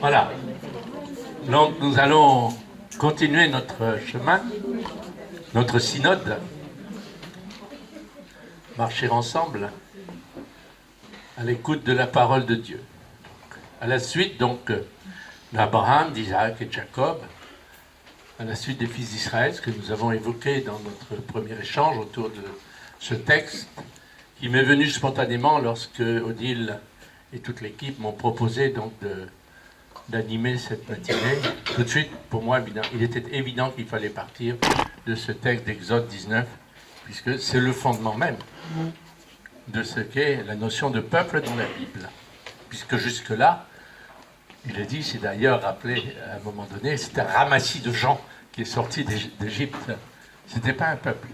Voilà. Donc nous allons continuer notre chemin, notre synode, marcher ensemble à l'écoute de la parole de Dieu. À la suite donc d'Abraham, d'Isaac et de Jacob, à la suite des fils d'Israël, ce que nous avons évoqué dans notre premier échange autour de ce texte, qui m'est venu spontanément lorsque Odile et toute l'équipe m'ont proposé donc d'animer cette matinée. Tout de suite, pour moi, il était évident qu'il fallait partir de ce texte d'Exode 19, puisque c'est le fondement même de ce qu'est la notion de peuple dans la Bible. Puisque jusque-là, il est dit, c'est d'ailleurs rappelé à un moment donné, c'est un ramassis de gens qui est sorti d'Égypte. Ce n'était pas un peuple.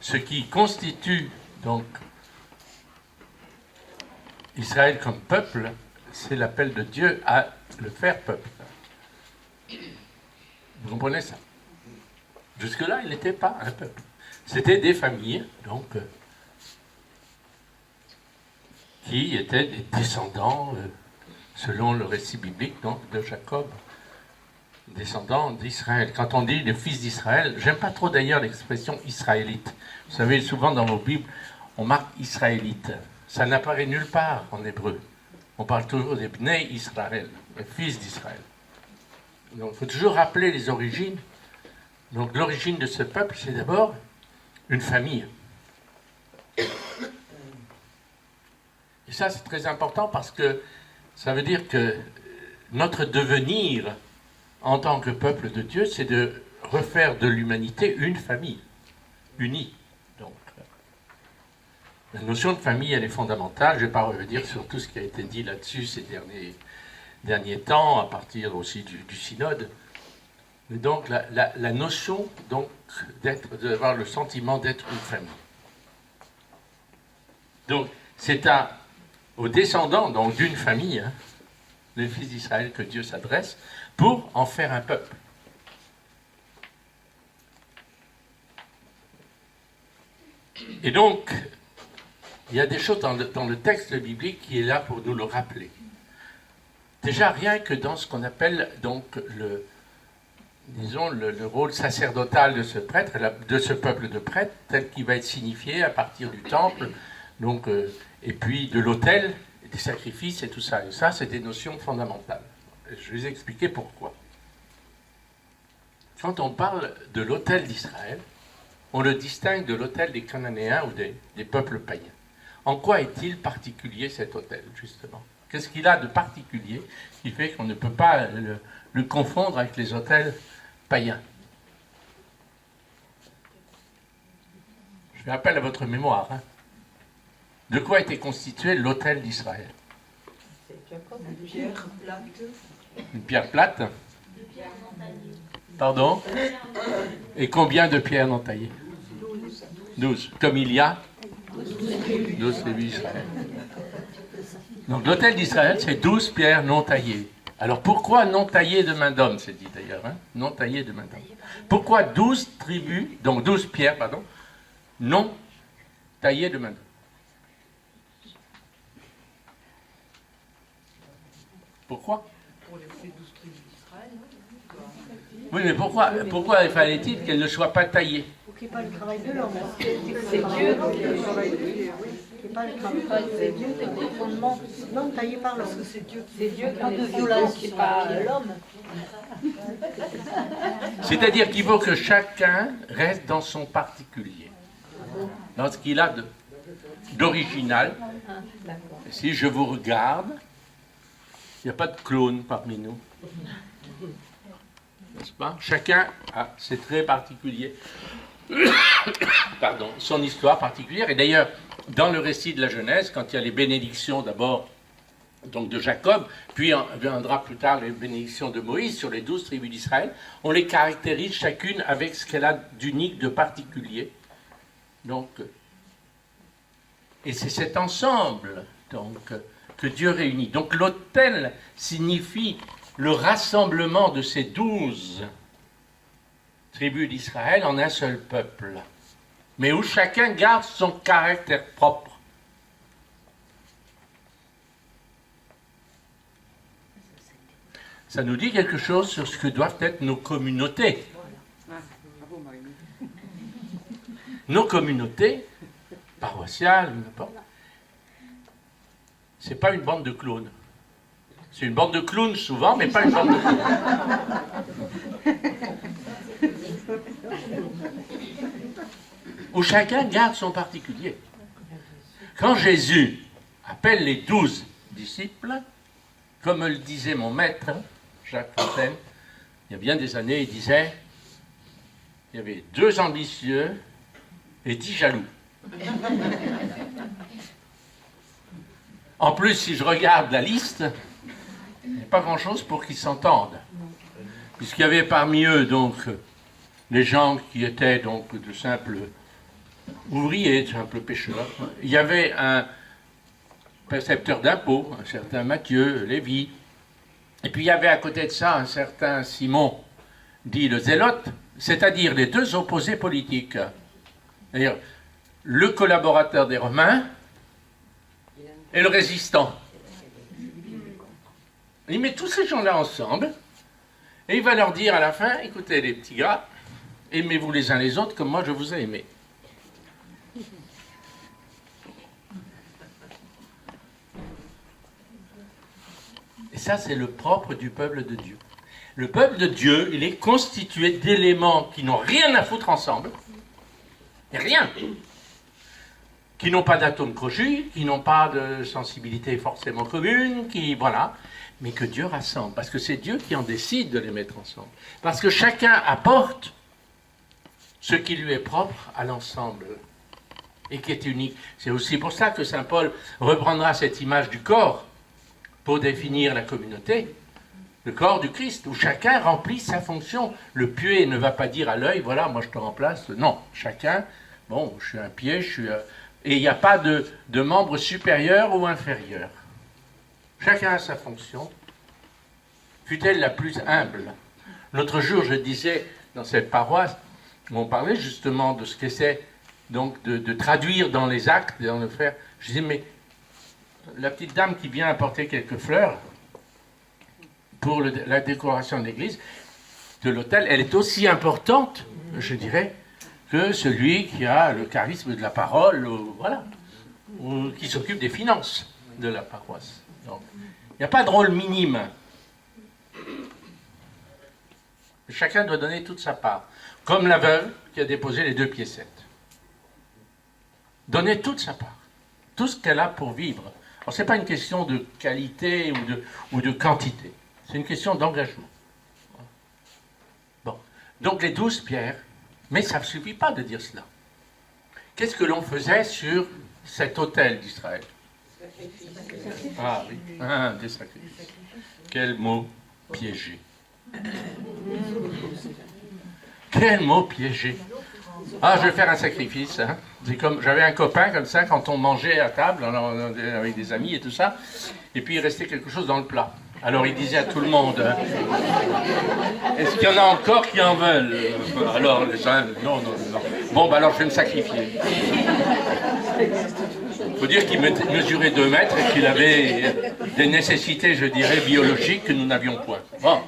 Ce qui constitue donc Israël comme peuple, c'est l'appel de Dieu à le faire peuple. Vous comprenez ça? Jusque-là, il n'était pas un peuple. C'était des familles, donc, qui étaient des descendants, selon le récit biblique donc, de Jacob, descendants d'Israël. Quand on dit les fils d'Israël, j'aime pas trop d'ailleurs l'expression israélite. Vous savez, souvent dans vos Bibles, on marque israélite. Ça n'apparaît nulle part en hébreu. On parle toujours des Bnei Israël, les fils d'Israël. Donc il faut toujours rappeler les origines. Donc l'origine de ce peuple, c'est d'abord une famille. Et ça, c'est très important parce que ça veut dire que notre devenir en tant que peuple de Dieu, c'est de refaire de l'humanité une famille, unie. Donc, la notion de famille, elle est fondamentale. Je ne vais pas revenir sur tout ce qui a été dit là-dessus ces derniers temps, à partir aussi du synode. Mais donc, la notion donc, d'avoir le sentiment d'être une famille. Donc, c'est aux descendants donc, d'une famille, les fils d'Israël, que Dieu s'adresse, pour en faire un peuple. Et donc, il y a des choses dans le texte biblique qui est là pour nous le rappeler. Déjà, rien que dans ce qu'on appelle donc le rôle sacerdotal de ce prêtre, de ce peuple de prêtres, tel qu'il va être signifié à partir du temple, donc, et puis de l'autel, des sacrifices et tout ça. Et ça, c'est des notions fondamentales. Je vais vous expliquer pourquoi. Quand on parle de l'autel d'Israël, on le distingue de l'autel des Cananéens ou des peuples païens. En quoi est-il particulier cet autel, justement? Qu'est-ce qu'il a de particulier qui fait qu'on ne peut pas le confondre avec les autels païens? Je fais appel à votre mémoire. De quoi était constitué l'autel d'Israël? Une pierre plate. Une pierre plate? Pardon? Et combien de pierres non taillées? 12. Comme il y a 12 tribus d'Israël. Donc l'autel d'Israël, c'est 12 pierres non taillées. Alors pourquoi non taillées de main d'homme, c'est dit d'ailleurs, non taillées de main d'homme. Pourquoi 12 tribus, donc 12 pierres, pardon, non taillées de main d'homme? Pourquoi? Pour les 12 tribus d'Israël. Oui, mais pourquoi fallait-il qu'elles ne soient pas taillées? Pour qu'il n'y ait pas le travail de l'homme. C'est Dieu qui n'est pas le travail. C'est Dieu qui est le fondement. Non, taillé par l'homme. C'est Dieu qui pas de violence, c'est pas l'homme. C'est-à-dire qu'il faut que chacun reste dans son particulier, dans ce qu'il a d'original. Et si je vous regarde, il n'y a pas de clone parmi nous. N'est-ce pas? Chacun a ses traits particuliers. Pardon, son histoire particulière. Et d'ailleurs, dans le récit de la Genèse, quand il y a les bénédictions d'abord donc de Jacob, puis viendra plus tard les bénédictions de Moïse sur les 12 tribus d'Israël, on les caractérise chacune avec ce qu'elle a d'unique, de particulier. Donc, et c'est cet ensemble donc, que Dieu réunit. Donc l'autel signifie le rassemblement de ces 12 tribus d'Israël en un seul peuple, mais où chacun garde son caractère propre. ça nous dit quelque chose sur ce que doivent être nos communautés. Nos communautés, paroissiales, n'importe. C'est pas une bande de clowns. C'est une bande de clowns souvent, mais pas une bande de clowns. Où chacun garde son particulier. Quand Jésus appelle les 12 disciples, comme le disait mon maître, Jacques Fontaine, il y a bien des années, il disait, il y avait 2 ambitieux et 10 jaloux. En plus, si je regarde la liste, il n'y a pas grand-chose pour qu'ils s'entendent. Puisqu'il y avait parmi eux, donc, les gens qui étaient donc de simples ouvriers, de simples pêcheurs. Il y avait un percepteur d'impôts, un certain Matthieu, Lévi. Et puis il y avait à côté de ça un certain Simon, dit le Zélote, c'est-à-dire les 2 opposés politiques. C'est-à-dire le collaborateur des Romains et le résistant. Il met tous ces gens-là ensemble et il va leur dire à la fin, écoutez les petits gars, aimez-vous les uns les autres comme moi je vous ai aimés. Et ça, c'est le propre du peuple de Dieu. Le peuple de Dieu, il est constitué d'éléments qui n'ont rien à foutre ensemble. Rien. Qui n'ont pas d'atomes crochus, qui n'ont pas de sensibilité forcément commune, qui, voilà, mais que Dieu rassemble. Parce que c'est Dieu qui en décide de les mettre ensemble. Parce que chacun apporte ce qui lui est propre à l'ensemble et qui est unique. C'est aussi pour ça que saint Paul reprendra cette image du corps pour définir la communauté, le corps du Christ, où chacun remplit sa fonction. Le pied ne va pas dire à l'œil, voilà, moi je te remplace. Non, chacun, bon, je suis un pied, je suis... Et il n'y a pas de membre supérieur ou inférieur. Chacun a sa fonction, fût-elle la plus humble. L'autre jour, je disais, dans cette paroisse, où on parlait justement de ce que c'est, donc de traduire dans les actes, dans le faire. Je disais, mais la petite dame qui vient apporter quelques fleurs pour la décoration de l'église, de l'autel, elle est aussi importante, je dirais, que celui qui a le charisme de la parole, voilà, ou qui s'occupe des finances de la paroisse. Donc, il n'y a pas de rôle minime. Chacun doit donner toute sa part. Comme la veuve qui a déposé les 2 piécettes. Donner toute sa part. Tout ce qu'elle a pour vivre. Alors, ce n'est pas une question de qualité ou de quantité. C'est une question d'engagement. Bon. Donc, les 12 pierres. Mais ça ne suffit pas de dire cela. Qu'est-ce que l'on faisait sur cet autel d'Israël? Ah oui, des sacrifices. Quel mot piégé. Quel mot piégé. Ah, je vais faire un sacrifice. Hein. C'est comme, j'avais un copain comme ça, quand on mangeait à table, avec des amis et tout ça, et puis il restait quelque chose dans le plat. Alors il disait à tout le monde, est-ce qu'il y en a encore qui en veulent? Alors les gens, non. Bon, bah alors je vais me sacrifier. Il faut dire qu'il mesurait 2 mètres et qu'il avait des nécessités, je dirais, biologiques que nous n'avions point. Bon.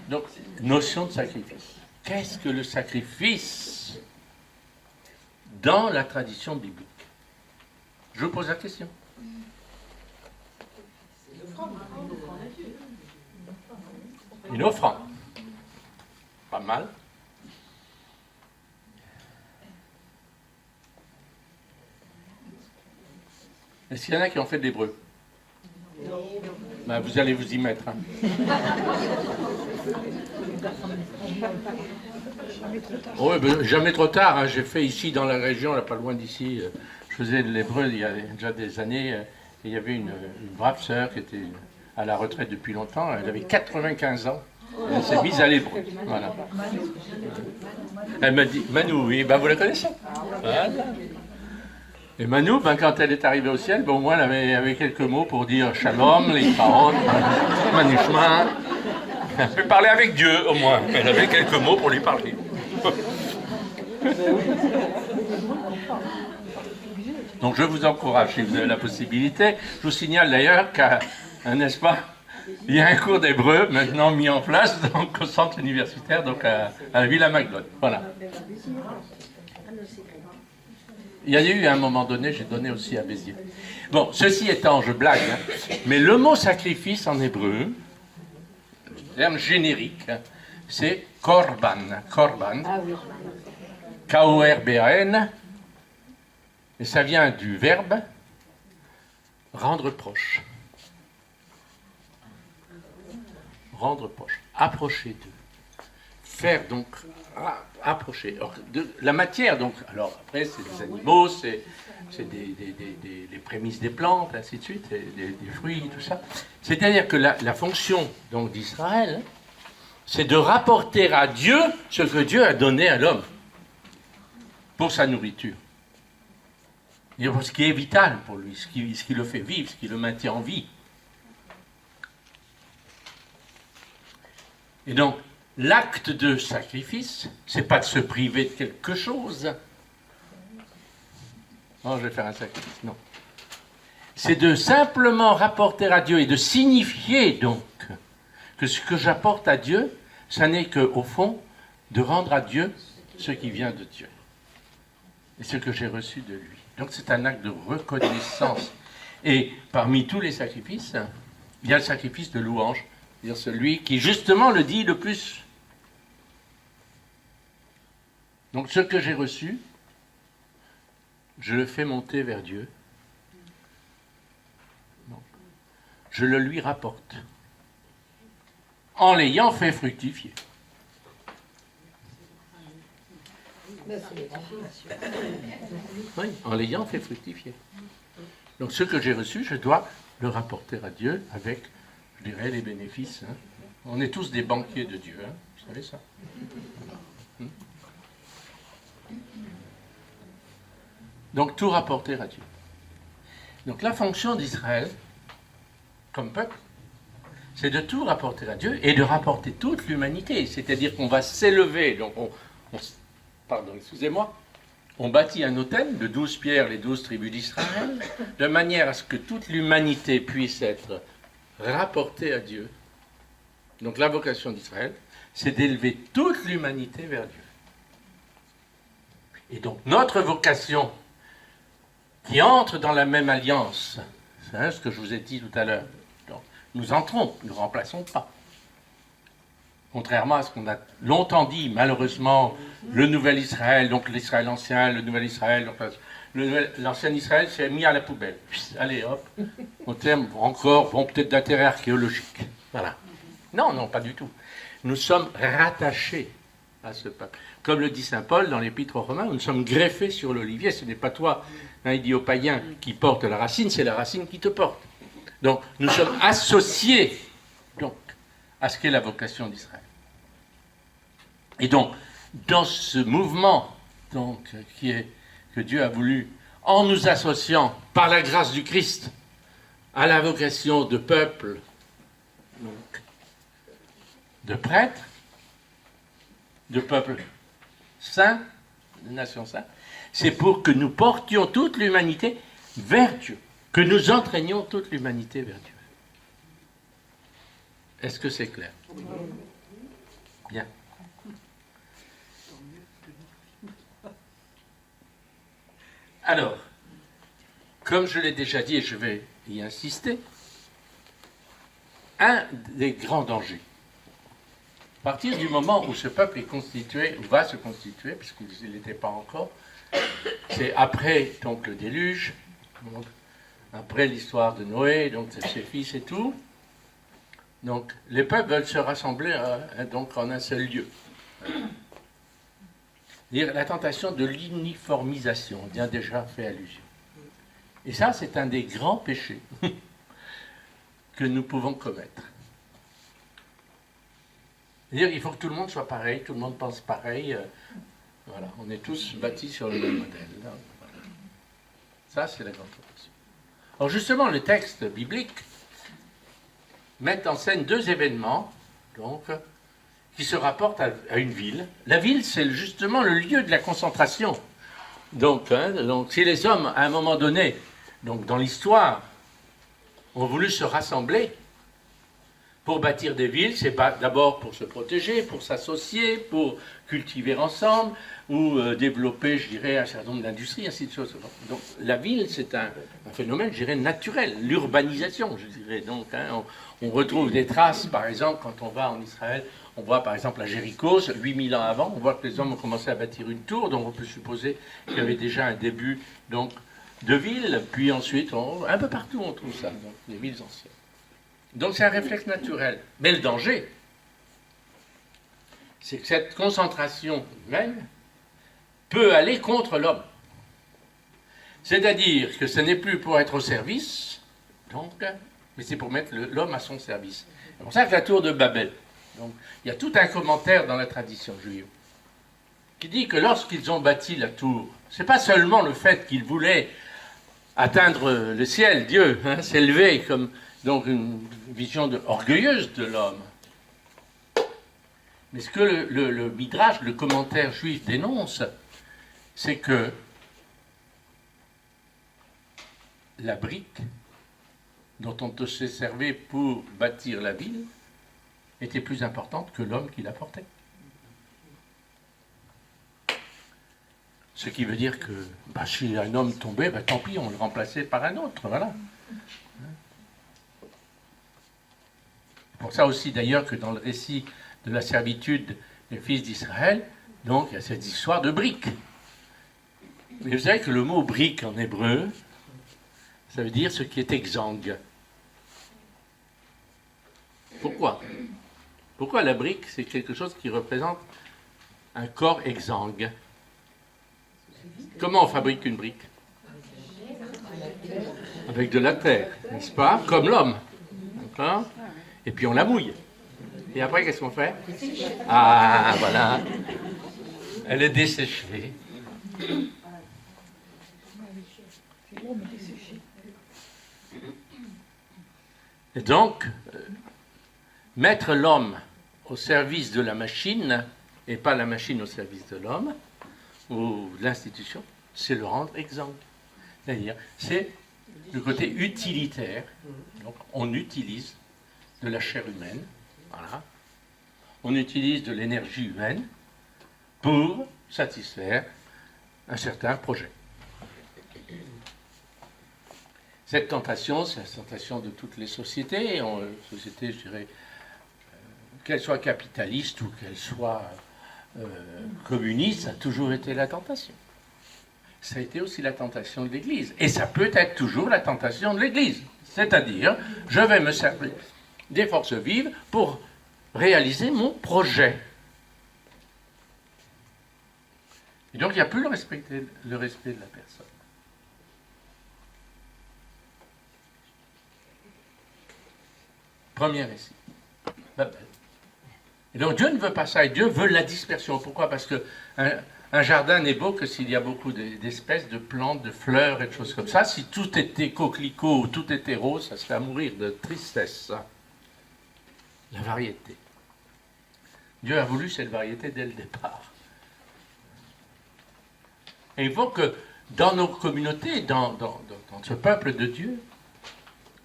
Donc, notion de sacrifice. Qu'est-ce que le sacrifice dans la tradition biblique? Je vous pose la question. Une offrande. Pas mal. Est-ce qu'il y en a qui ont fait de l'hébreu? Ben, vous allez vous y mettre. Hein. Oui, ben, jamais trop tard. Hein. J'ai fait ici dans la région, là pas loin d'ici, je faisais de l'hébreu il y a déjà des années. Et il y avait une brave sœur qui était à la retraite depuis longtemps. Elle avait 95 ans. Elle s'est mise à l'hébreu. Voilà. Elle m'a dit, Manu, oui, ben, vous la connaissez? Voilà. Et Manu, ben, quand elle est arrivée au ciel, ben, au moins elle avait quelques mots pour dire Shalom, les paroles, Manishma. Elle peut parler avec Dieu, au moins. Elle avait quelques mots pour lui parler. Donc je vous encourage, si vous avez la possibilité. Je vous signale d'ailleurs qu'à N'est-ce pas? Il y a un cours d'hébreu maintenant mis en place donc, au centre universitaire, donc à la Villa Magloire. Voilà. Il y a eu à un moment donné, j'ai donné aussi à Béziers. Bon, ceci étant, je blague, hein, mais le mot sacrifice en hébreu, le terme générique, hein, c'est korban. Korban. K-O-R-B-A-N. Et ça vient du verbe rendre proche. Rendre proche. Approcher d'eux. Faire donc approcher. Alors, la matière, donc, alors après, c'est des animaux, c'est les prémices des plantes, ainsi de suite, des fruits, tout ça. C'est-à-dire que la fonction donc d'Israël, c'est de rapporter à Dieu ce que Dieu a donné à l'homme pour sa nourriture. Ce qui est vital pour lui, ce qui le fait vivre, ce qui le maintient en vie. Et donc, l'acte de sacrifice, c'est pas de se priver de quelque chose. Non, je vais faire un sacrifice, non. C'est de simplement rapporter à Dieu et de signifier donc que ce que j'apporte à Dieu, ça n'est qu'au fond de rendre à Dieu ce qui vient de Dieu et ce que j'ai reçu de lui. Donc c'est un acte de reconnaissance. Et parmi tous les sacrifices, il y a le sacrifice de louange, c'est-à-dire celui qui justement le dit le plus. Donc ce que j'ai reçu, je le fais monter vers Dieu. Donc, je le lui rapporte. En l'ayant fait fructifier. Oui, en l'ayant fait fructifier. Donc ce que j'ai reçu, je dois le rapporter à Dieu avec, je dirais, les bénéfices. Hein. On est tous des banquiers de Dieu, hein. Vous savez ça? Donc tout rapporter à Dieu. Donc la fonction d'Israël, comme peuple, c'est de tout rapporter à Dieu et de rapporter toute l'humanité. C'est-à-dire qu'on va s'élever, donc on bâtit un autel de 12 pierres, les 12 tribus d'Israël, de manière à ce que toute l'humanité puisse être rapportée à Dieu. Donc la vocation d'Israël, c'est d'élever toute l'humanité vers Dieu. Et donc notre vocation, qui entre dans la même alliance, c'est ce que je vous ai dit tout à l'heure, nous entrons, nous ne remplaçons pas. Contrairement à ce qu'on a longtemps dit, malheureusement, le nouvel Israël, donc l'Israël ancien, le nouvel Israël, l'ancien Israël s'est mis à la poubelle. Allez, hop, au terme encore, bon, peut-être d'intérêt archéologique. Voilà. Non, pas du tout. Nous sommes rattachés à ce peuple. Comme le dit saint Paul dans l'Épître aux Romains, nous sommes greffés sur l'olivier. Ce n'est pas toi, un idiot païen, qui porte la racine, c'est la racine qui te porte. Donc, nous sommes associés donc, à ce qu'est la vocation d'Israël. Et donc, dans ce mouvement donc, que Dieu a voulu, en nous associant par la grâce du Christ à la vocation de peuple, donc, de prêtres, de peuple saint, de nation sainte, c'est pour que nous portions toute l'humanité vers Dieu, que nous entraînions toute l'humanité vers Dieu. Est-ce que c'est clair? Bien. Alors, comme je l'ai déjà dit et je vais y insister, un des grands dangers, à partir du moment où ce peuple est constitué, ou va se constituer, puisqu'il n'était pas encore, c'est après donc, le déluge, donc, après l'histoire de Noé, donc ses fils et tout. Donc les peuples veulent se rassembler donc, en un seul lieu. La tentation de l'uniformisation, on y a déjà fait allusion. Et ça, c'est un des grands péchés que nous pouvons commettre. C'est-à-dire qu'il faut que tout le monde soit pareil, tout le monde pense pareil. Voilà, on est tous bâtis sur le même modèle. Voilà. Ça, c'est la grande tentation. Alors justement, le texte biblique met en scène deux événements donc, qui se rapportent à une ville. La ville, c'est justement le lieu de la concentration. Donc si les hommes, à un moment donné, donc dans l'histoire, ont voulu se rassembler pour bâtir des villes. C'est pas d'abord pour se protéger, pour s'associer, pour cultiver ensemble, ou développer, je dirais, un certain nombre d'industries, ainsi de suite. Donc la ville, c'est un phénomène, je dirais, naturel, l'urbanisation, je dirais. Donc on retrouve des traces, par exemple, quand on va en Israël, on voit par exemple à Jéricho, 8000 ans avant, on voit que les hommes ont commencé à bâtir une tour, donc on peut supposer qu'il y avait déjà un début donc, de ville, puis ensuite, un peu partout on trouve ça, donc les villes anciennes. Donc c'est un réflexe naturel. Mais le danger, c'est que cette concentration humaine peut aller contre l'homme. C'est-à-dire que ce n'est plus pour être au service, donc, mais c'est pour mettre l'homme à son service. C'est pour ça que la tour de Babel, donc, il y a tout un commentaire dans la tradition juive qui dit que lorsqu'ils ont bâti la tour, ce n'est pas seulement le fait qu'ils voulaient atteindre le ciel, Dieu, s'élever comme donc une vision orgueilleuse de l'homme. Mais ce que le Midrash, le commentaire juif dénonce, c'est que la brique dont on se servait pour bâtir la ville était plus importante que l'homme qui la portait. Ce qui veut dire que si un homme tombait, tant pis, on le remplaçait par un autre, voilà. C'est pour ça aussi d'ailleurs que dans le récit de la servitude des fils d'Israël, donc il y a cette histoire de brique. Mais vous savez que le mot brique en hébreu, ça veut dire ce qui est exsangue. Pourquoi ? Pourquoi la brique, c'est quelque chose qui représente un corps exsangue. Comment on fabrique une brique ? Avec de la terre, n'est-ce pas ? Comme l'homme. D'accord ? Et puis on la mouille. Et après, qu'est-ce qu'on fait ? Ah, voilà. Elle est desséchée. Et donc, mettre l'homme au service de la machine, et pas la machine au service de l'homme, ou de l'institution, c'est le rendre exsangue. C'est-à-dire, c'est le côté utilitaire. Donc, on utilise de la chair humaine, voilà. On utilise de l'énergie humaine pour satisfaire un certain projet. Cette tentation, c'est la tentation de toutes les sociétés, sociétés, je dirais, qu'elles soient capitalistes ou qu'elles soient communistes, ça a toujours été la tentation. Ça a été aussi la tentation de l'Église. Et ça peut être toujours la tentation de l'Église. C'est-à-dire, je vais me servir des forces vives pour réaliser mon projet. Et donc, il n'y a plus le respect de la personne. Premier récit. Babel. Et donc, Dieu ne veut pas ça. Et Dieu veut la dispersion. Pourquoi ? Parce que un jardin n'est beau que s'il y a beaucoup d'espèces, de plantes, de fleurs et de choses comme ça. Si tout était coquelicot ou tout était rose, ça serait à mourir de tristesse. Ça. La variété. Dieu a voulu cette variété dès le départ. Et il faut que dans nos communautés, dans ce peuple de Dieu,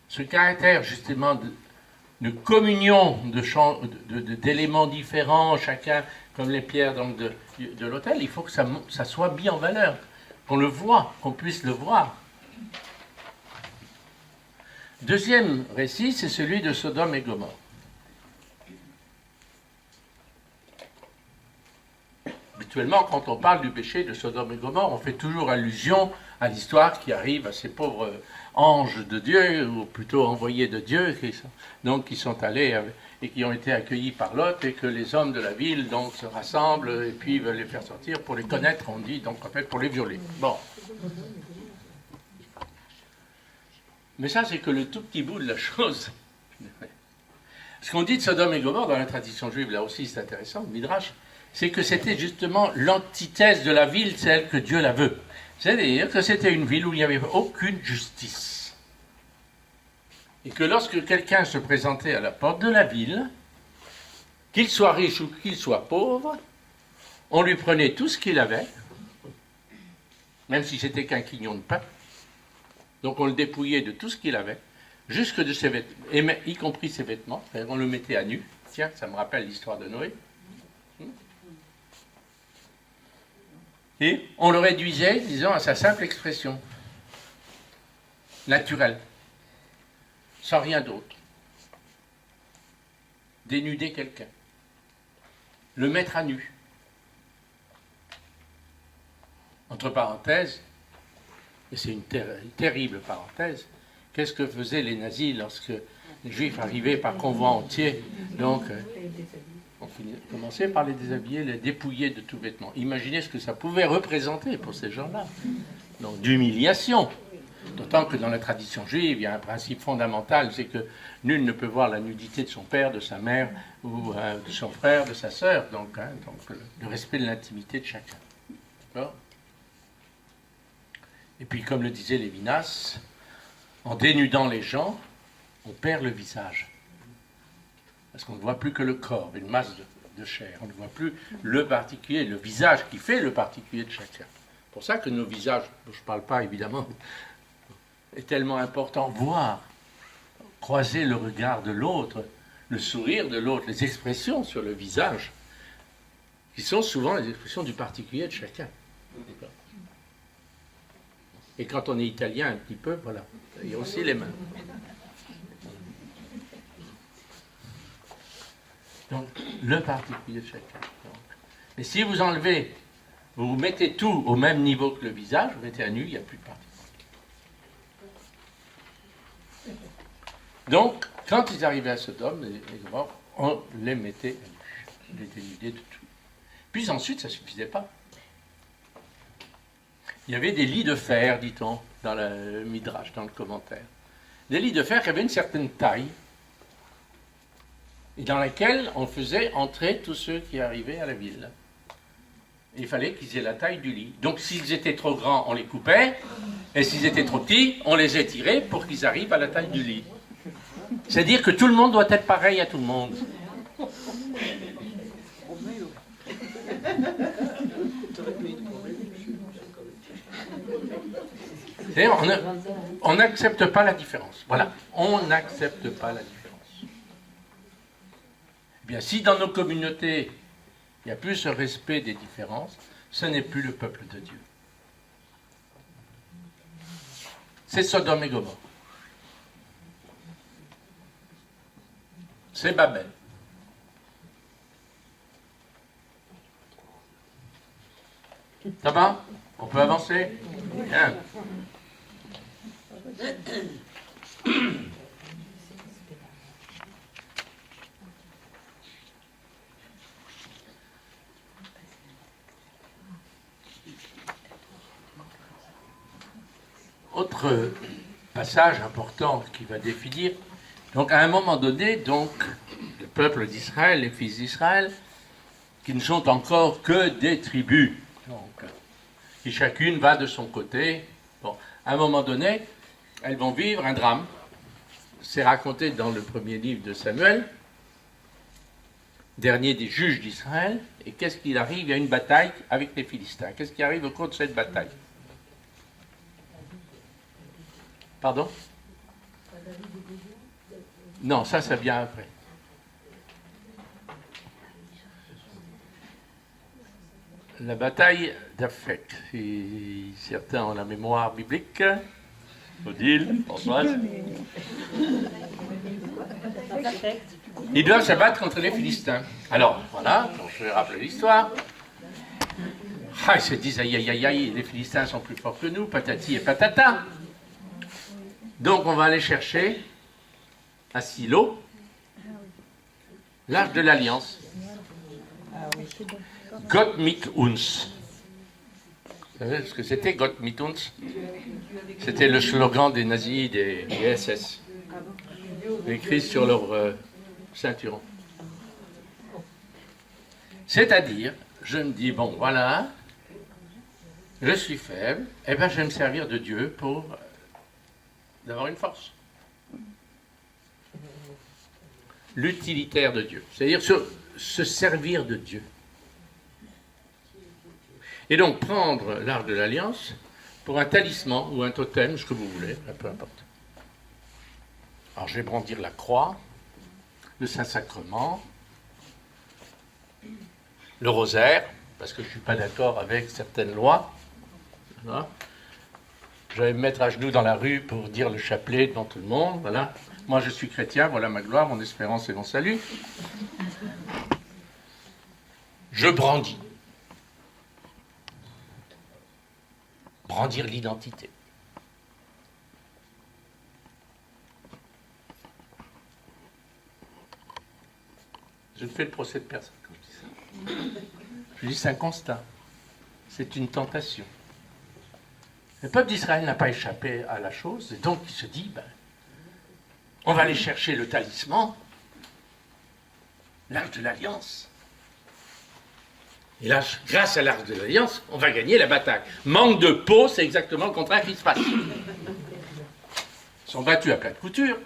ce caractère justement de communion d'éléments différents, chacun comme les pierres donc, de l'autel, il faut que ça soit mis en valeur, qu'on le voit, qu'on puisse le voir. Deuxième récit, c'est celui de Sodome et Gomorrhe. Habituellement, quand on parle du péché de Sodome et Gomorrhe, on fait toujours allusion à l'histoire qui arrive à ces pauvres anges de Dieu, ou plutôt envoyés de Dieu, qui sont allés et qui ont été accueillis par Lot, et que les hommes de la ville donc, se rassemblent et puis veulent les faire sortir pour les connaître, on dit, donc en fait pour les violer. Bon. Mais ça, c'est que le tout petit bout de la chose. Ce qu'on dit de Sodome et Gomorrhe dans la tradition juive, là aussi c'est intéressant, le Midrash, c'est que c'était justement l'antithèse de la ville, celle que Dieu la veut. C'est-à-dire que c'était une ville où il n'y avait aucune justice. Et que lorsque quelqu'un se présentait à la porte de la ville, qu'il soit riche ou qu'il soit pauvre, on lui prenait tout ce qu'il avait, même si c'était qu'un quignon de pain. Donc on le dépouillait de tout ce qu'il avait jusque de ses vêtements, y compris ses vêtements. On le mettait à nu. Tiens, ça me rappelle l'histoire de Noé. Et on le réduisait, disons, à sa simple expression naturelle, sans rien d'autre. Dénuder quelqu'un, le mettre à nu. Entre parenthèses, et c'est une terrible parenthèse, qu'est-ce que faisaient les nazis lorsque les juifs arrivaient par convoi entier? Donc, on commençait par les déshabiller, les dépouiller de tout vêtement. Imaginez ce que ça pouvait représenter pour ces gens-là. Donc, d'humiliation. D'autant que dans la tradition juive, il y a un principe fondamental, c'est que nul ne peut voir la nudité de son père, de sa mère, ou de son frère, de sa sœur. Donc, le respect de l'intimité de chacun. D'accord ? Et puis, comme le disait Lévinas, en dénudant les gens, on perd le visage. Parce qu'on ne voit plus que le corps, une masse de chair. On ne voit plus le particulier, le visage qui fait le particulier de chacun. C'est pour ça que nos visages, dont je ne parle pas évidemment, est tellement important. Voir, croiser le regard de l'autre, le sourire de l'autre, les expressions sur le visage, qui sont souvent les expressions du particulier de chacun. Et quand on est italien un petit peu, voilà, il y a aussi les mains. Donc, le particulier de chacun. Mais si vous enlevez, vous mettez tout au même niveau que le visage, vous mettez à nu, il n'y a plus de particulier. Donc, quand ils arrivaient à Sodome, les Gomorrhes, on les mettait à nu, on les dénudait de tout. Puis ensuite, ça ne suffisait pas. Il y avait des lits de fer, dit-on, dans le Midrash, dans le commentaire. Des lits de fer qui avaient une certaine taille, et dans lesquels on faisait entrer tous ceux qui arrivaient à la ville. Il fallait qu'ils aient la taille du lit. Donc s'ils étaient trop grands, on les coupait, et s'ils étaient trop petits, on les étirait pour qu'ils arrivent à la taille du lit. C'est-à-dire que tout le monde doit être pareil à tout le monde. On n'accepte pas la différence. Voilà, on n'accepte pas la différence. Eh bien, si dans nos communautés, il n'y a plus ce respect des différences, ce n'est plus le peuple de Dieu. C'est Sodome et Gomorrhe. C'est Babel. Ça va? On peut avancer? Bien. Autre passage important qui va définir. Donc, à un moment donné, donc, le peuple d'Israël, les fils d'Israël, qui ne sont encore que des tribus, donc, qui chacune va de son côté. Bon, à un moment donné, elles vont vivre un drame. C'est raconté dans le premier livre de Samuel, dernier des juges d'Israël. Et qu'est-ce qu'il arrive? Il y a une bataille avec les Philistins. Qu'est-ce qui arrive au cours de cette bataille? Pardon? Non, ça vient après. La bataille d'Aphek. Si certains ont la mémoire biblique, Odile, Françoise. Ils doivent se battre contre les Philistins. Alors, voilà, je vais rappeler l'histoire. Ah, ils se disent, aïe, aïe, aïe, aïe, les Philistins sont plus forts que nous, patati et patata. Donc, on va aller chercher à Silo l'arche de l'Alliance. Gott mit uns. Vous savez ce que c'était, Gott mit uns? C'était le slogan des nazis, des SS. Écrit sur leur ceinturon. C'est-à-dire, je me dis, bon, voilà, je suis faible, et bien je vais me servir de Dieu pour d'avoir une force. L'utilitaire de Dieu, c'est-à-dire se servir de Dieu. Et donc prendre l'arche de l'Alliance pour un talisman ou un totem, ce que vous voulez, peu importe. Alors je vais brandir la croix, le Saint-Sacrement, le rosaire, parce que je ne suis pas d'accord avec certaines lois. Voilà. Je vais me mettre à genoux dans la rue pour dire le chapelet devant tout le monde. Voilà. Moi je suis chrétien, voilà ma gloire, mon espérance et mon salut. Je brandis. Brandir l'identité. Je ne fais le procès de personne quand je dis ça. Je dis c'est un constat. C'est une tentation. Le peuple d'Israël n'a pas échappé à la chose, et donc il se dit, on va aller chercher le talisman, l'arche de l'Alliance. Et là, grâce à l'arche de l'Alliance, on va gagner la bataille. Manque de peau, c'est exactement le contraire qui se passe. Ils sont battus à plat de couture.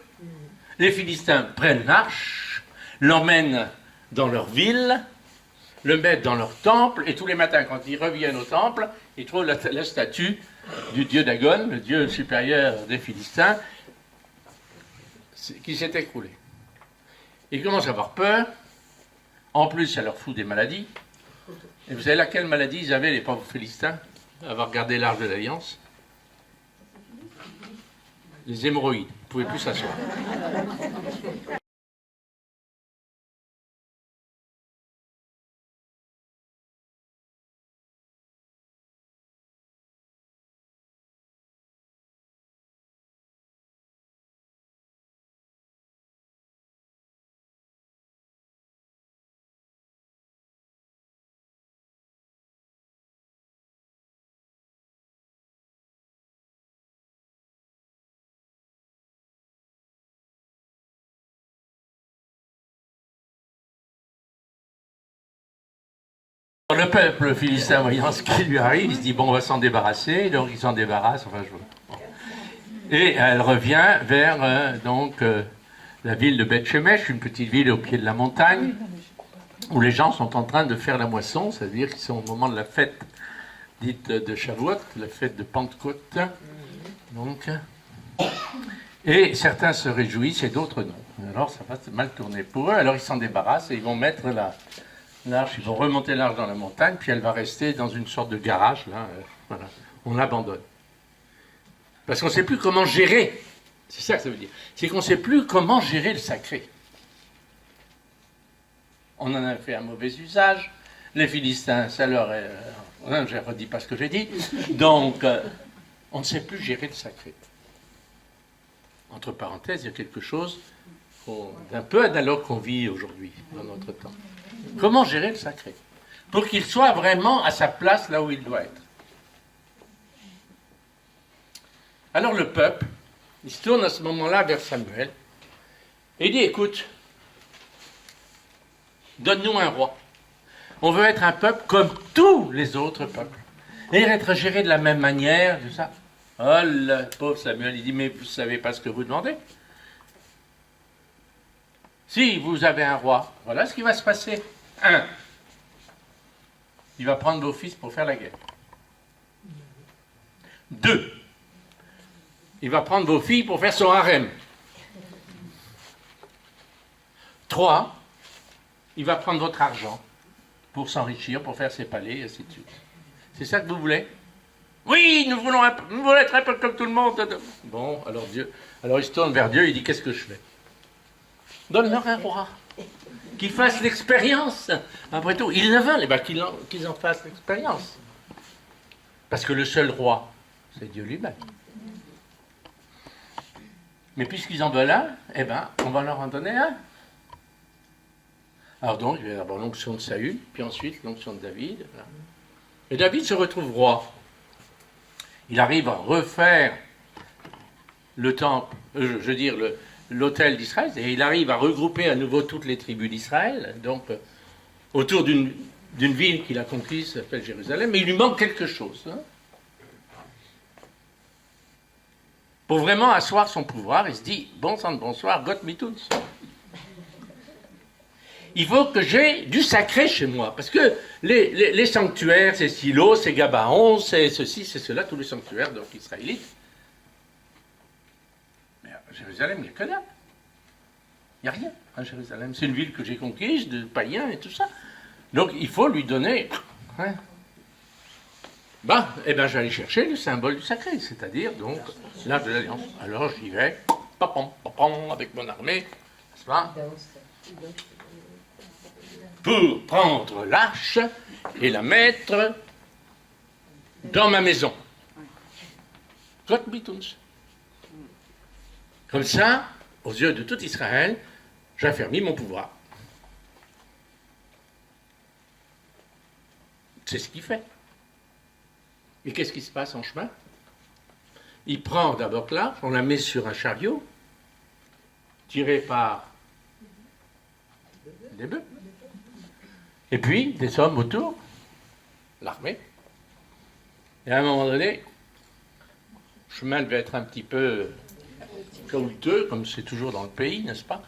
Les Philistins prennent l'arche, l'emmènent dans leur ville, le mettent dans leur temple, et tous les matins, quand ils reviennent au temple, ils trouvent la statue du dieu Dagon, le dieu supérieur des Philistins, qui s'est écroulé. Ils commencent à avoir peur. En plus, ça leur fout des maladies. Et vous savez laquelle maladie ils avaient, les pauvres Philistins, à avoir gardé l'arche de l'Alliance? Les hémorroïdes. Ils ne pouvaient plus s'asseoir. Le peuple philistin, voyant ce qui lui arrive, il se dit, bon, on va s'en débarrasser, donc il s'en débarrasse, enfin, Et elle revient vers, la ville de Beth-Shemesh, une petite ville au pied de la montagne, où les gens sont en train de faire la moisson, c'est-à-dire qu'ils sont au moment de la fête dite de Shavuot, la fête de Pentecôte, donc, et certains se réjouissent et d'autres non. Alors ça va mal tourner pour eux, alors ils s'en débarrassent et ils vont mettre l'arche, ils vont remonter l'arche dans la montagne, puis elle va rester dans une sorte de garage, là, voilà. On l'abandonne. Parce qu'on ne sait plus comment gérer, c'est ça que ça veut dire, c'est qu'on ne sait plus comment gérer le sacré. On en a fait un mauvais usage, les Philistins, ça leur est... je ne redis pas ce que j'ai dit, donc on ne sait plus gérer le sacré. Entre parenthèses, il y a quelque chose d'un peu analogue qu'on vit aujourd'hui, dans notre temps. Comment gérer le sacré? Pour qu'il soit vraiment à sa place là où il doit être. Alors le peuple, il se tourne à ce moment-là vers Samuel, et il dit, écoute, donne-nous un roi. On veut être un peuple comme tous les autres peuples. Et être géré de la même manière, tout ça. Oh, le pauvre Samuel, il dit, mais vous ne savez pas ce que vous demandez. Si vous avez un roi, voilà ce qui va se passer. 1. Il va prendre vos fils pour faire la guerre. 2. Il va prendre vos filles pour faire son harem. 3. Il va prendre votre argent pour s'enrichir, pour faire ses palais, et ainsi de suite. C'est ça que vous voulez? Oui, nous voulons être un peu comme tout le monde. Bon, alors il se tourne vers Dieu, il dit, qu'est-ce que je fais? Donne-leur un roi, qui fasse l'expérience. Après tout, ils le veulent, qu'ils en fassent l'expérience. Parce que le seul roi, c'est Dieu lui-même. Mais puisqu'ils en veulent un, on va leur en donner un. Alors donc, il y a d'abord l'onction de Saül, puis ensuite l'onction de David. Voilà. Et David se retrouve roi. Il arrive à refaire le temple, l'autel d'Israël, et il arrive à regrouper à nouveau toutes les tribus d'Israël, donc autour d'une ville qu'il a conquise, qui s'appelle Jérusalem, mais il lui manque quelque chose. Hein. Pour vraiment asseoir son pouvoir, il se dit, bon sang de bonsoir, Gott mit uns. Il faut que j'ai du sacré chez moi, parce que les sanctuaires, c'est Silo, c'est Gabaon, c'est ceci, c'est cela, tous les sanctuaires donc israélites. Mais Jérusalem, il n'y a que dalle. Il n'y a rien à Jérusalem. C'est une ville que j'ai conquise de païens et tout ça. Donc il faut lui donner. Hein. Eh ben, j'allais chercher le symbole du sacré, c'est-à-dire donc l'arche de l'alliance. Alors j'y vais, papam, papam, avec mon armée, n'est-ce pas, pour prendre l'arche et la mettre dans ma maison. Comme ça, aux yeux de tout Israël, j'affermis mon pouvoir. C'est ce qu'il fait. Et qu'est-ce qui se passe en chemin? Il prend d'abord l'arche, on la met sur un chariot, tiré par des bœufs. Et puis, des hommes autour, l'armée. Et à un moment donné, le chemin devait être un petit peu caouteux, comme c'est toujours dans le pays, n'est-ce pas?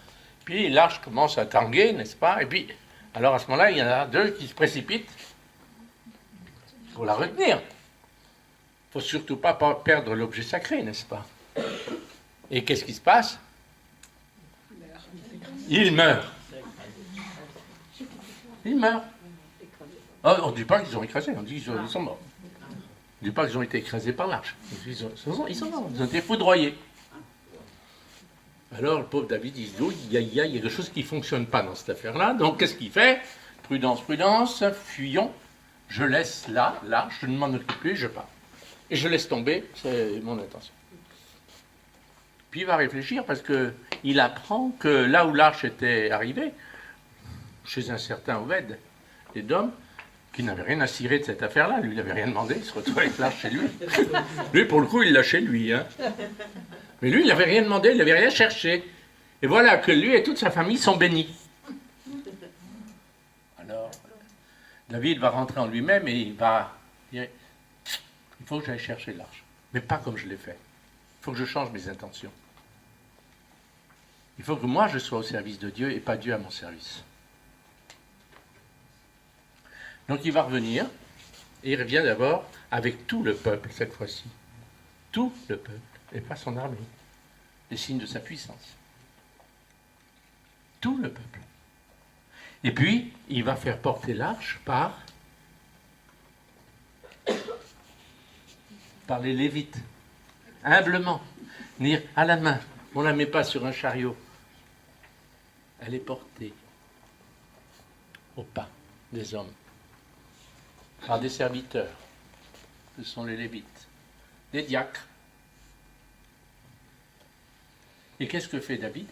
Puis l'arche commence à tanguer, n'est-ce pas? Et puis, alors à ce moment-là, il y en a deux qui se précipitent pour la retenir. Il ne faut surtout pas perdre l'objet sacré, n'est-ce pas? Et qu'est-ce qui se passe? Il meurt. Il meurt. Oh, on ne dit pas qu'ils ont écrasé, on dit qu'ils sont morts. On ne dit pas qu'ils ont été écrasés par l'arche. Ils sont morts, ils ont été foudroyés. Alors le pauvre David, il se dit, il y a quelque chose qui ne fonctionne pas dans cette affaire-là. Donc qu'est-ce qu'il fait? Prudence, prudence, fuyons. Je laisse là, je ne m'en occupe plus, je pars. Et je laisse tomber, c'est mon intention. Puis il va réfléchir parce qu'il apprend que là où l'arche était arrivée, chez un certain Oved, Édom, qui n'avait rien à cirer de cette affaire-là, lui il n'avait rien demandé, il se retrouve avec l'arche chez lui. Lui, pour le coup, il l'a chez lui. Hein. Mais lui, il n'avait rien demandé, il n'avait rien cherché. Et voilà que lui et toute sa famille sont bénis. Alors, David va rentrer en lui-même et il va dire, il faut que j'aille chercher l'arche. Mais pas comme je l'ai fait. Il faut que je change mes intentions. Il faut que moi, je sois au service de Dieu et pas Dieu à mon service. Donc il va revenir, et il revient d'abord avec tout le peuple, cette fois-ci. Tout le peuple, et pas son armée. Les signes de sa puissance. Tout le peuple. Et puis, il va faire porter l'arche par les Lévites. Humblement. Dire à la main. On ne la met pas sur un chariot. Elle est portée au pas des hommes. Par des serviteurs. Ce sont les Lévites. Des diacres. Et qu'est-ce que fait David?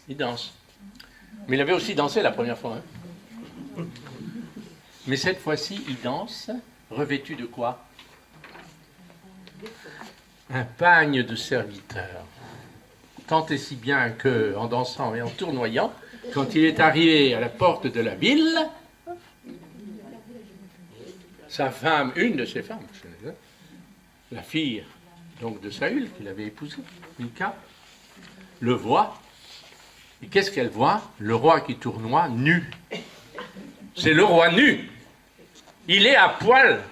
Il danse. Mais il avait aussi dansé la première fois. Hein. Mais cette fois-ci, il danse, revêtu de quoi? Un pagne de serviteur. Tant et si bien qu'en dansant et en tournoyant, quand il est arrivé à la porte de la ville, sa femme, une de ses femmes, la fille donc de Saül, qu'il avait épousée, Mika, le voit. Et qu'est-ce qu'elle voit? Le roi qui tournoie nu. C'est le roi nu. Il est à poil.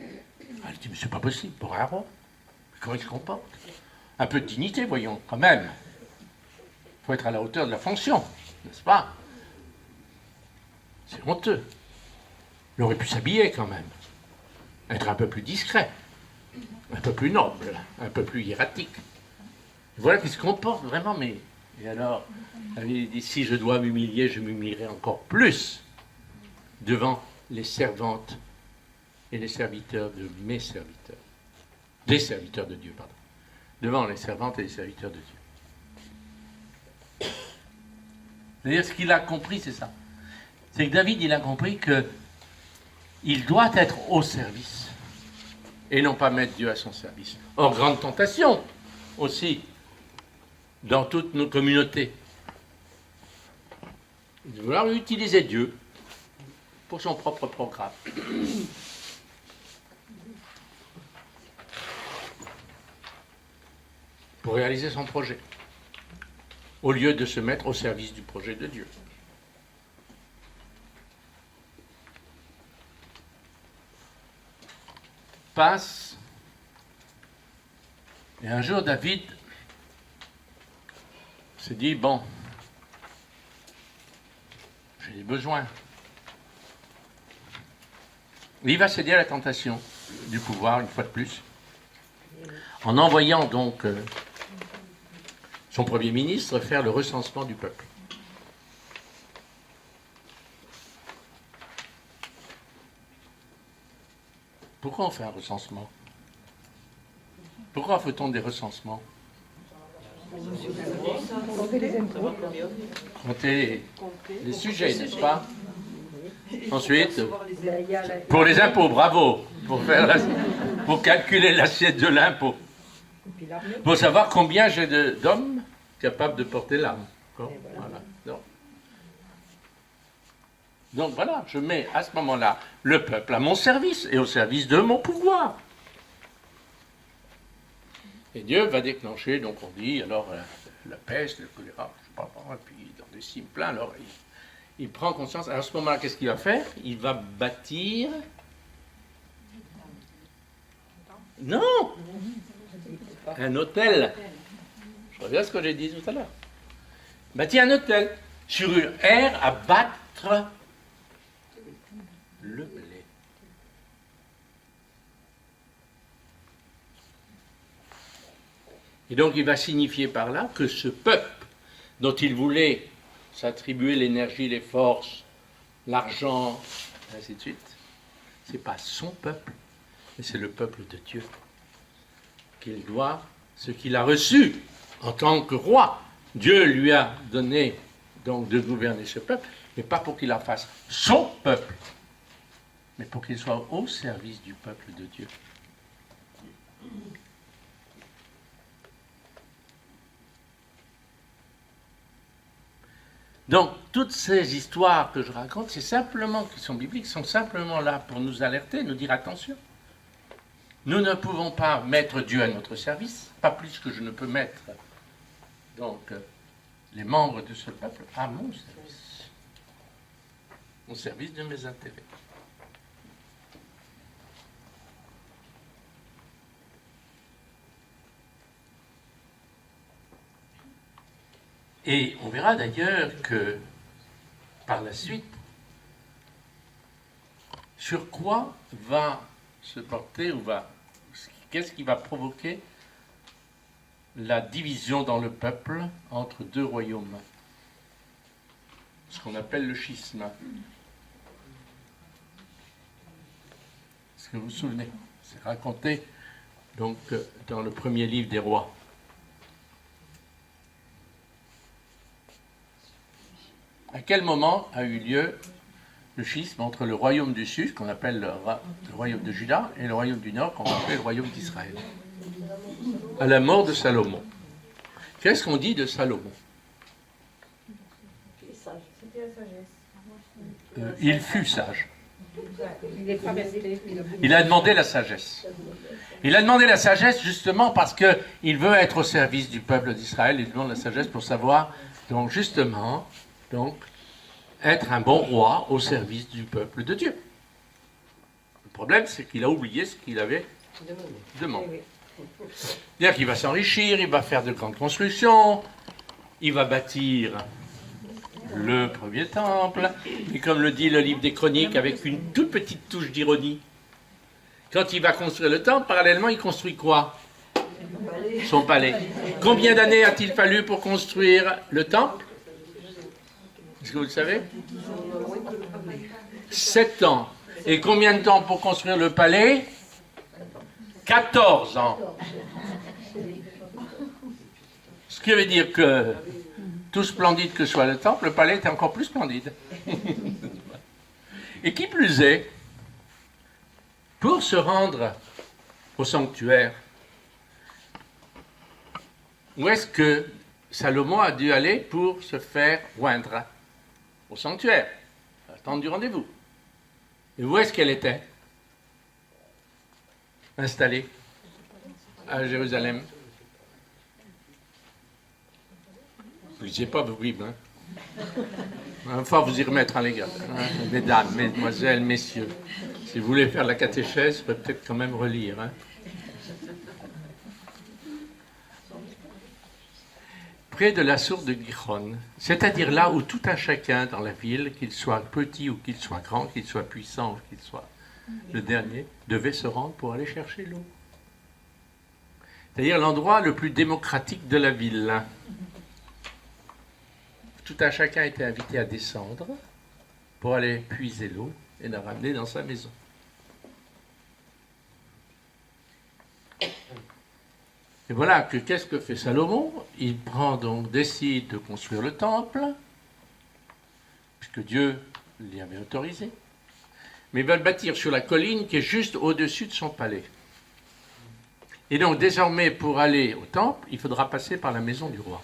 Elle dit, mais c'est pas possible pour un roi. Comment il se comporte? Un peu de dignité, voyons, quand même. Il faut être à la hauteur de la fonction, n'est-ce pas? C'est honteux. Il aurait pu s'habiller quand même. Être un peu plus discret. Un peu plus noble. Un peu plus hiératique. Voilà qu'il se comporte vraiment, mais... Et alors, il dit, si je dois m'humilier, je m'humilierai encore plus devant les servantes et les serviteurs de mes serviteurs. Des serviteurs de Dieu, pardon. Devant les servantes et les serviteurs de Dieu. C'est-à-dire, ce qu'il a compris, c'est ça. C'est que David, il a compris que il doit être au service et non pas mettre Dieu à son service. Or, grande tentation aussi dans toutes nos communautés de vouloir utiliser Dieu pour son propre programme. Pour réaliser son projet, au lieu de se mettre au service du projet de Dieu. passe. Et un jour, David s'est dit, bon, j'ai des besoins. Et il va céder à la tentation du pouvoir, une fois de plus, en envoyant donc son Premier ministre faire le recensement du peuple. Pourquoi on fait un recensement? Pourquoi fait-on des recensements? Compter les sujets, n'est-ce pas? Ensuite, pour les impôts, bravo, pour calculer l'assiette de l'impôt. Pour savoir combien j'ai d'hommes capables de porter l'arme. Voilà. Donc voilà, je mets à ce moment-là le peuple à mon service et au service de mon pouvoir. Et Dieu va déclencher, donc on dit, alors la peste, le choléra, je sais pas, et puis dans des cimes pleins, alors il prend conscience. Alors à ce moment-là, qu'est-ce qu'il va faire? Il va bâtir... Non! Un hôtel. Je reviens à ce que j'ai dit tout à l'heure. Bâtir un hôtel sur une aire à battre le blé. Et donc il va signifier par là que ce peuple dont il voulait s'attribuer l'énergie, les forces, l'argent, ainsi de suite, c'est pas son peuple, mais c'est le peuple de Dieu. Qu'il doit ce qu'il a reçu en tant que roi. Dieu lui a donné donc de gouverner ce peuple, mais pas pour qu'il en fasse son peuple, mais pour qu'il soit au service du peuple de Dieu. Donc, toutes ces histoires que je raconte, c'est simplement, qui sont bibliques, sont simplement là pour nous alerter, nous dire attention. Nous ne pouvons pas mettre Dieu à notre service, pas plus que je ne peux mettre donc les membres de ce peuple à mon service, au service de mes intérêts. Et on verra d'ailleurs que, par la suite, sur quoi va se porter, qu'est-ce qui va provoquer la division dans le peuple entre deux royaumes, ce qu'on appelle le schisme. Est-ce que vous vous souvenez? C'est raconté donc dans le premier livre des rois. À quel moment a eu lieu le schisme entre le royaume du sud, qu'on appelle le royaume de Juda, et le royaume du nord, qu'on appelle le royaume d'Israël? À la mort de Salomon. Qu'est-ce qu'on dit de Salomon? Il fut sage. Il a demandé la sagesse. Il a demandé la sagesse justement parce qu'il veut être au service du peuple d'Israël. Il demande la sagesse pour savoir, donc justement, être un bon roi au service du peuple de Dieu. Le problème, c'est qu'il a oublié ce qu'il avait demandé. C'est-à-dire qu'il va s'enrichir, il va faire de grandes constructions, il va bâtir le premier temple, et comme le dit le livre des Chroniques, avec une toute petite touche d'ironie, quand il va construire le temple, parallèlement, il construit quoi? Son palais. Combien d'années a-t-il fallu pour construire le temple? Est-ce que vous le savez? 7 ans. Et combien de temps pour construire le palais? 14 ans. Ce qui veut dire que, tout splendide que soit le temple, le palais était encore plus splendide. Et qui plus est, pour se rendre au sanctuaire, où est-ce que Salomon a dû aller pour se faire oindre? Au sanctuaire, à la tente du rendez-vous. Et où est-ce qu'elle était? Installée à Jérusalem. Vous ne lisez pas vos Bibles, hein? Il va falloir vous y remettre, hein, les gars. Hein, mesdames, mesdemoiselles, messieurs. Si vous voulez faire la catéchèse, il faudrait peut-être quand même relire. Hein. Près de la source de Gihon, c'est-à-dire là où tout un chacun dans la ville, qu'il soit petit ou qu'il soit grand, qu'il soit puissant ou qu'il soit le dernier, devait se rendre pour aller chercher l'eau. C'est-à-dire l'endroit le plus démocratique de la ville. Tout un chacun était invité à descendre pour aller puiser l'eau et la ramener dans sa maison. Et voilà que qu'est-ce que fait Salomon? Il décide de construire le temple, puisque Dieu l'y avait autorisé, mais il va le bâtir sur la colline qui est juste au-dessus de son palais. Et donc désormais, pour aller au temple, il faudra passer par la maison du roi.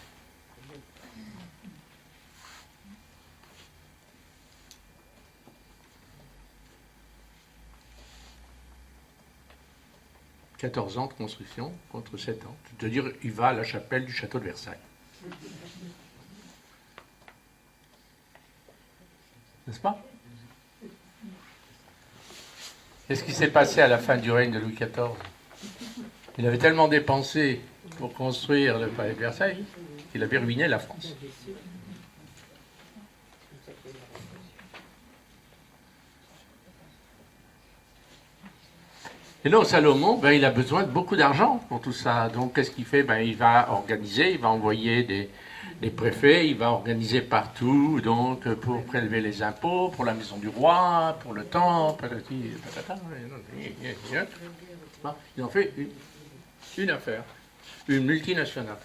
« 14 ans de construction contre 7 ans. C'est-à-dire, il va à la chapelle du château de Versailles. N'est-ce pas? Qu'est-ce qui s'est passé à la fin du règne de Louis XIV? Il avait tellement dépensé pour construire le palais de Versailles qu'il avait ruiné la France. Et donc Salomon, il a besoin de beaucoup d'argent pour tout ça. Donc qu'est-ce qu'il fait? Il va organiser, il va envoyer des préfets, il va organiser partout, donc pour prélever les impôts, pour la maison du roi, pour le temple, patati, patata. Il en fait une affaire, une multinationale.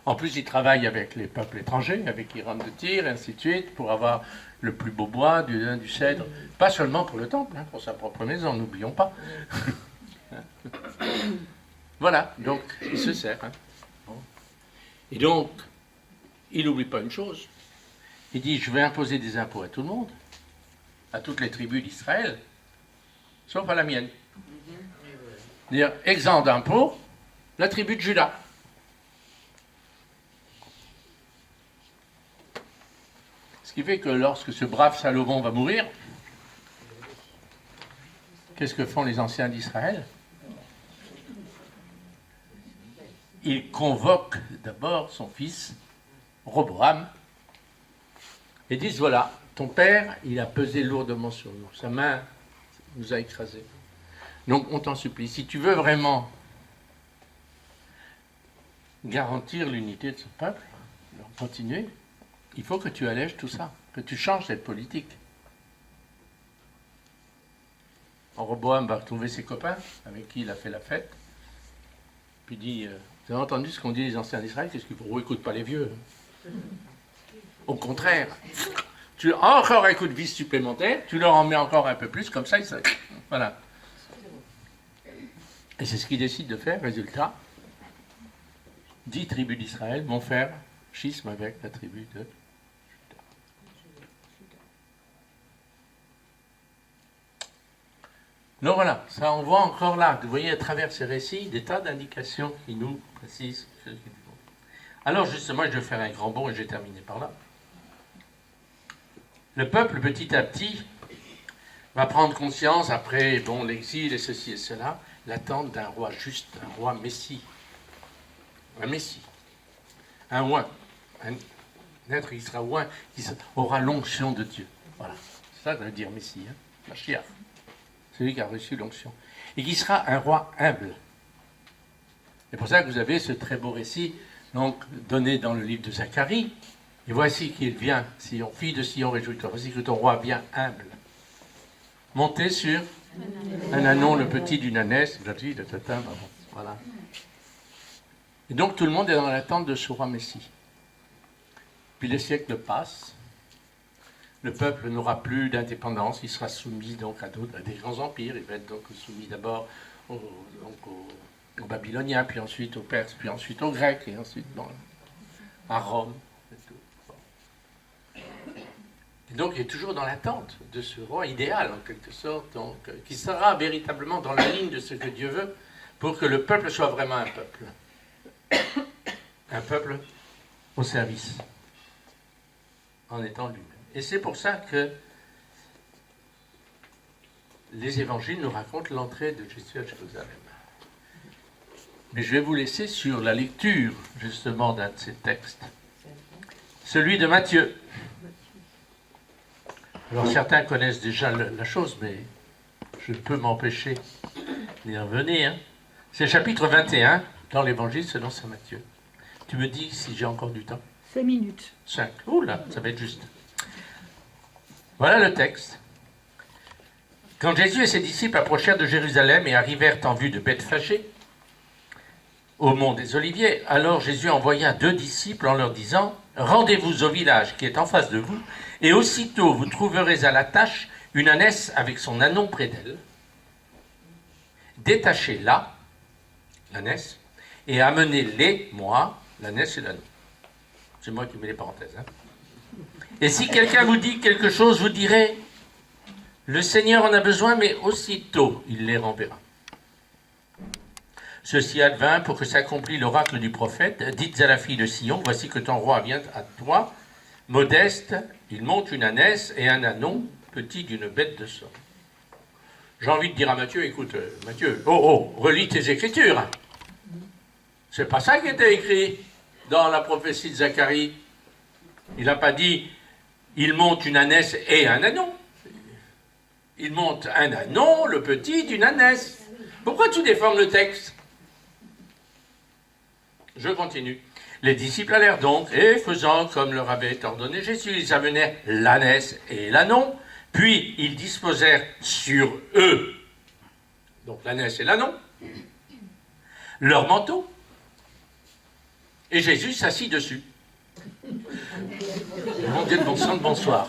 En plus, il travaille avec les peuples étrangers, avec Hiram de Tyr, et ainsi de suite, pour avoir le plus beau bois, du cèdre, pas seulement pour le temple, pour sa propre maison, n'oublions pas. Voilà, donc il se sert. Et donc, il n'oublie pas une chose. Il dit, je vais imposer des impôts à tout le monde, à toutes les tribus d'Israël, sauf à la mienne. C'est-à-dire, exempt d'impôts, la tribu de Juda. Ce qui fait que lorsque ce brave Salomon va mourir, qu'est-ce que font les anciens d'Israël? Ils convoquent d'abord son fils, Roboam, et disent, voilà, ton père, il a pesé lourdement sur nous, sa main nous a écrasés. Donc on t'en supplie, si tu veux vraiment garantir l'unité de ce peuple, continuer, il faut que tu allèges tout ça, que tu changes cette politique. Roboam va retrouver ses copains avec qui il a fait la fête, puis dit, vous avez entendu ce qu'ont dit les anciens d'Israël, qu'est-ce qu'il faut? Oh, écoute pas les vieux. Au contraire, tu as encore un coup de vis supplémentaire, tu leur en mets encore un peu plus, comme ça, voilà. Et c'est ce qu'il décide de faire, résultat, 10 tribus d'Israël vont faire schisme avec la tribu de Juda. Donc voilà, ça on voit encore là, vous voyez à travers ces récits, des tas d'indications qui nous précisent ce qu'il faut. Alors justement, je vais faire un grand bond et je vais terminer par là. Le peuple, petit à petit, va prendre conscience, après l'exil et ceci et cela, l'attente d'un roi juste, un roi messie. Un messie. Un oint. Un être qui sera oint, qui aura l'onction de Dieu. Voilà. C'est ça que veut dire messie, hein, Mashiach. Celui qui a reçu l'onction. Et qui sera un roi humble. C'est pour ça que vous avez ce très beau récit, donc, donné dans le livre de Zacharie. Et voici qu'il vient, Sion, fille de Sion, réjouis-toi. Voici que ton roi vient humble. Monté sur un ânon, le petit d'une ânesse. Voilà. Et donc tout le monde est dans l'attente de ce roi Messie. Puis les siècles passent. Le peuple n'aura plus d'indépendance, il sera soumis donc à des grands empires. Il va être donc soumis d'abord aux Babyloniens, puis ensuite aux Perses, puis ensuite aux Grecs, et ensuite à Rome. Et tout. Et donc il est toujours dans l'attente de ce roi idéal, en quelque sorte, donc, qui sera véritablement dans la ligne de ce que Dieu veut, pour que le peuple soit vraiment un peuple. Un peuple au service, en étant lui-même. Et c'est pour ça que les évangiles nous racontent l'entrée de Jésus à Jérusalem. Mais je vais vous laisser sur la lecture, justement, d'un de ces textes. Celui de Matthieu. Alors, certains connaissent déjà la chose, mais je ne peux m'empêcher d'y revenir. C'est le chapitre 21 dans l'évangile selon saint Matthieu. Tu me dis si j'ai encore du temps? 5 minutes. 5. Ouh là, ça va être juste. Voilà le texte. Quand Jésus et ses disciples approchèrent de Jérusalem et arrivèrent en vue de Bethphagée, au mont des Oliviers, alors Jésus envoya 2 disciples en leur disant « Rendez-vous au village qui est en face de vous, et aussitôt vous trouverez à la tâche une ânesse avec son ânon près d'elle. Détachez-la, l'ânesse, et amenez-les, moi, l'ânesse et l'ânon. » C'est moi qui mets les parenthèses. Hein. Et si quelqu'un vous dit quelque chose, vous direz « Le Seigneur en a besoin, mais aussitôt il les renverra. » Ceci advint pour que s'accomplisse l'oracle du prophète. Dites à la fille de Sion, voici que ton roi vient à toi, modeste, il monte une ânesse et un ânon, petit d'une bête de somme. J'ai envie de dire à Matthieu, écoute, Matthieu, relis tes écritures. C'est pas ça qui était écrit dans la prophétie de Zacharie. Il n'a pas dit, il monte une ânesse et un ânon. Il monte un ânon, le petit d'une ânesse. Pourquoi tu déformes le texte? Je continue. Les disciples allèrent donc, et faisant comme leur avait ordonné Jésus, ils amenèrent l'ânesse et l'ânon, puis ils disposèrent sur eux, donc l'ânesse et l'ânon, leur manteau, et Jésus s'assit dessus. Mon Dieu de bon sang, bonsoir.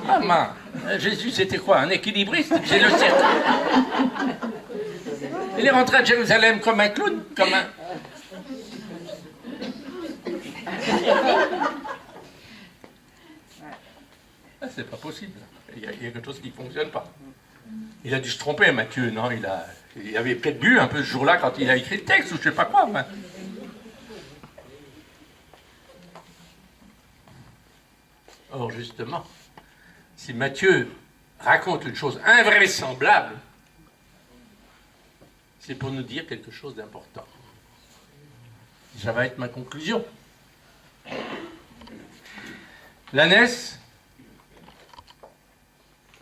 Ah mince, Jésus c'était quoi, un équilibriste? J'ai le cercle. Il est rentré à Jérusalem comme un clown, comme un... Ah, c'est pas possible. Il y a quelque chose qui ne fonctionne pas. Il a dû se tromper, Matthieu, non? Il avait peut-être bu un peu ce jour-là quand il a écrit le texte, ou je ne sais pas quoi. Mais... Or, justement, si Matthieu raconte une chose invraisemblable, c'est pour nous dire quelque chose d'important. Ça va être ma conclusion. L'ânesse,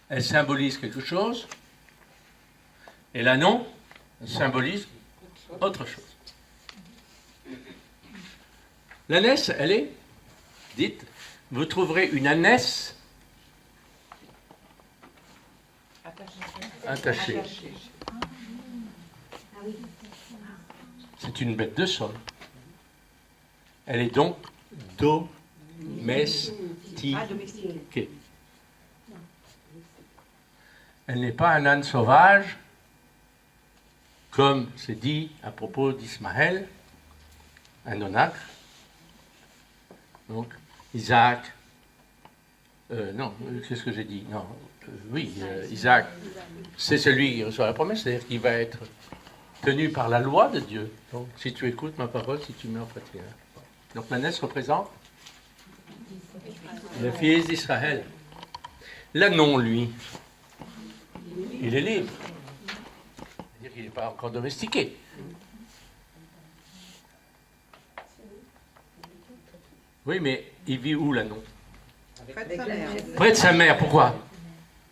elle symbolise quelque chose, et l'ânon symbolise autre chose. L'ânesse, elle est, dites, vous trouverez une ânesse attachée. C'est une bête de somme. Elle est donc domestiquée. Elle n'est pas un âne sauvage, comme c'est dit à propos d'Ismaël, un onacre. Donc, Isaac, non, qu'est-ce que j'ai dit? Non, Isaac, c'est celui qui reçoit la promesse, c'est-à-dire qu'il va être tenu par la loi de Dieu. Donc, si tu écoutes ma parole, si tu mets en pratique. Donc, l'ânesse représente le fils d'Israël. L'ânon, lui, il est libre. C'est-à-dire qu'il n'est pas encore domestiqué. Oui, mais il vit où, l'ânon? Près de sa mère. Près de sa mère, pourquoi?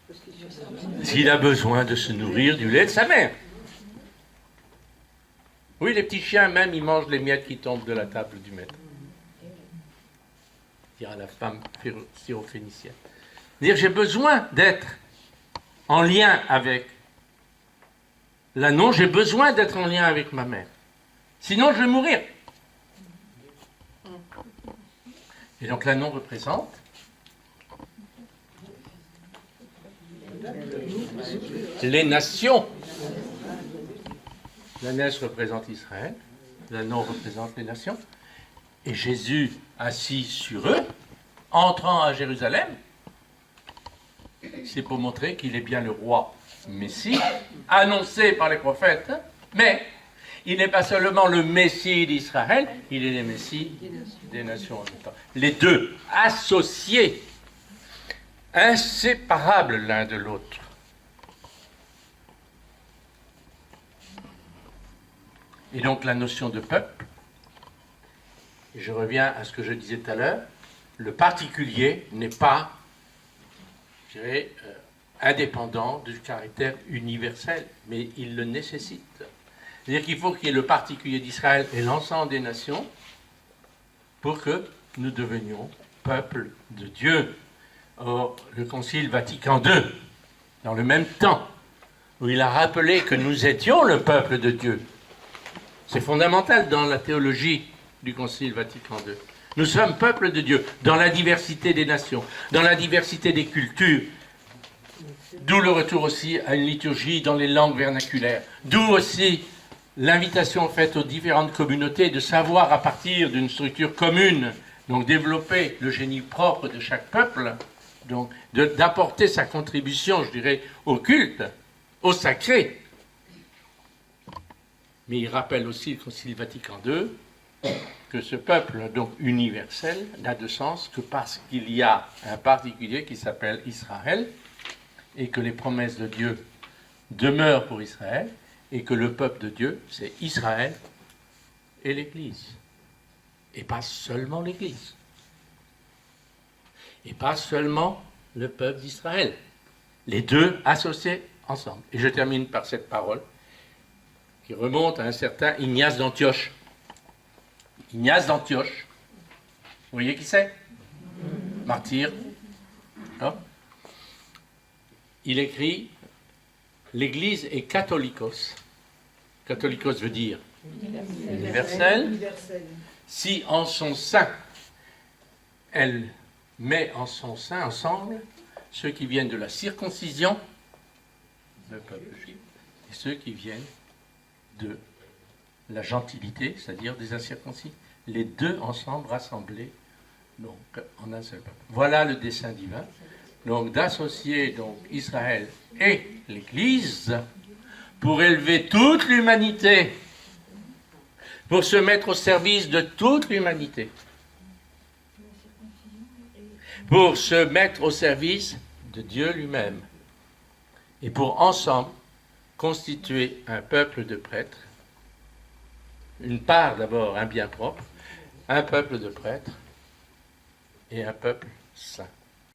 Parce qu'il a besoin de se nourrir du lait de sa mère. Oui, les petits chiens, même, ils mangent les miettes qui tombent de la table du maître. Dira la femme syrophénicienne. Dire, j'ai besoin d'être en lien avec l'ânon, j'ai besoin d'être en lien avec ma mère. Sinon, je vais mourir. Et donc, l'ânon représente les nations. L'ânesse représente Israël, l'ânon représente les nations, et Jésus, assis sur eux, entrant à Jérusalem, c'est pour montrer qu'il est bien le roi Messie, annoncé par les prophètes, mais il n'est pas seulement le Messie d'Israël, il est le Messie des nations en même temps. Les deux associés. inséparables l'un de l'autre. Et donc la notion de peuple, et je reviens à ce que je disais tout à l'heure, le particulier n'est pas, je dirais, indépendant du caractère universel, mais il le nécessite. C'est-à-dire qu'il faut qu'il y ait le particulier d'Israël et l'ensemble des nations pour que nous devenions peuple de Dieu. Or, le Concile Vatican II, dans le même temps, où il a rappelé que nous étions le peuple de Dieu, c'est fondamental dans la théologie du Concile Vatican II. Nous sommes peuple de Dieu, dans la diversité des nations, dans la diversité des cultures, d'où le retour aussi à une liturgie dans les langues vernaculaires, d'où aussi l'invitation faite aux différentes communautés de savoir à partir d'une structure commune, donc développer le génie propre de chaque peuple, donc d'apporter sa contribution, je dirais, au culte, au sacré. Mais il rappelle aussi le Concile Vatican II que ce peuple, donc universel, n'a de sens que parce qu'il y a un particulier qui s'appelle Israël, et que les promesses de Dieu demeurent pour Israël, et que le peuple de Dieu, c'est Israël et l'Église. Et pas seulement l'Église. Et pas seulement le peuple d'Israël. Les deux associés ensemble. Et je termine par cette parole qui remonte à un certain Ignace d'Antioche. Ignace d'Antioche. Vous voyez qui c'est? Martyr. Non? Il écrit « L'Église est catholicos ». Catholicos veut dire universel. Si en son sein, elle met en son sein ensemble ceux qui viennent de la circoncision, le peuple juif, et ceux qui viennent de la gentilité, c'est-à-dire des incirconcis. Les deux ensemble rassemblés donc, en un seul peuple. Voilà le dessein divin. Donc d'associer donc Israël et l'Église pour élever toute l'humanité, pour se mettre au service de toute l'humanité, pour se mettre au service de Dieu lui-même, et pour ensemble constituer un peuple de prêtres, une part d'abord, un bien propre, un peuple de prêtres et un peuple saint.